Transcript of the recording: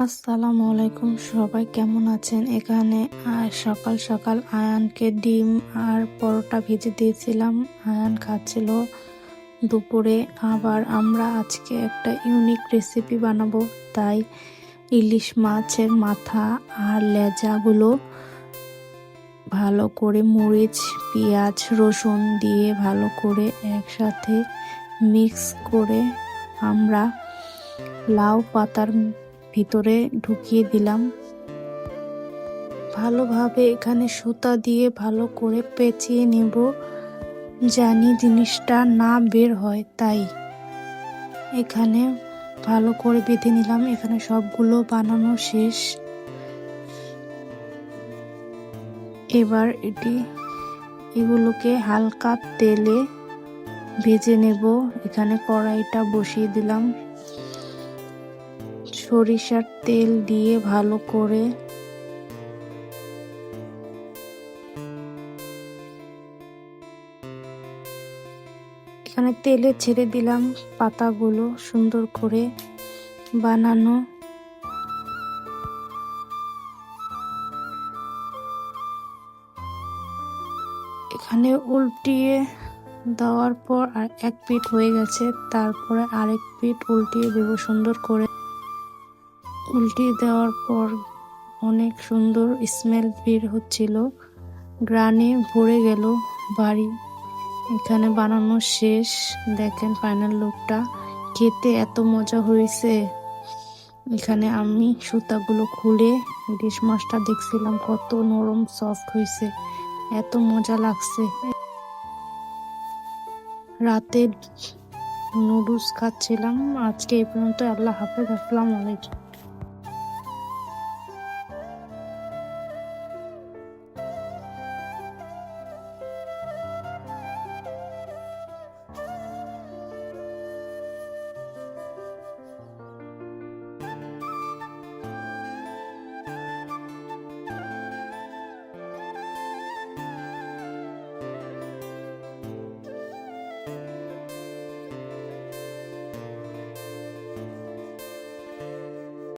আসসালামু আলাইকুম, সবাই কেমন আছেন? এখানে সকাল সকাল আয়ানকে ডিম আর পরোটা ভেজে দিয়েছিলাম। আয়ান খাচ্ছিল। দুপুরে আবার আমরা আজকে একটা ইউনিক রেসিপি বানাবো, তাই ইলিশ মাছের মাথা আর লেজাগুলো ভালো করে মরিচ, পেঁয়াজ, রসুন দিয়ে ভালো করে একসাথে মিক্স করে আমরা লাউ পাতার ভিতরে ঢুকিয়ে দিলাম। ভালোভাবে এখানে সুতা দিয়ে ভালো করে পেঁচিয়ে নেব, জানি জিনিসটা না বের হয়, তাই এখানে ভালো করে বেঁধে নিলাম। এখানে সবগুলো বানানো শেষ। এবার এগুলোকে হালকা তেলে ভেজে নেব। এখানে কড়াইটা বসিয়ে দিলাম, সরিষার তেল দিয়ে ভালো করে এখানে তেলে ছেড়ে দিলাম পাতাগুলো সুন্দর করে বানানো। এখানে উল্টিয়ে দেওয়ার পর আর এক পিঠ হয়ে গেছে, তারপরে আরেক পিঠ উল্টিয়ে দেবো সুন্দর করে। উল্টিয়ে দেওয়ার পর অনেক সুন্দর স্মেল বের হচ্ছিল, গ্রানে ভরে গেল বাড়ি। এখানে বানানো শেষ, দেখেন ফাইনাল লুকটা। খেতে এত মজা হয়েছে। এখানে আমি সুতাগুলো খুলে ইলিশ মাছটা দেখছিলাম, কত নরম সফট হয়েছে, এত মজা লাগছে। রাতে নুডলস খাচ্ছিলাম। আজকে এই পর্যন্ত। আল্লাহ হাফেজ, আসসালামু আলাইকুম।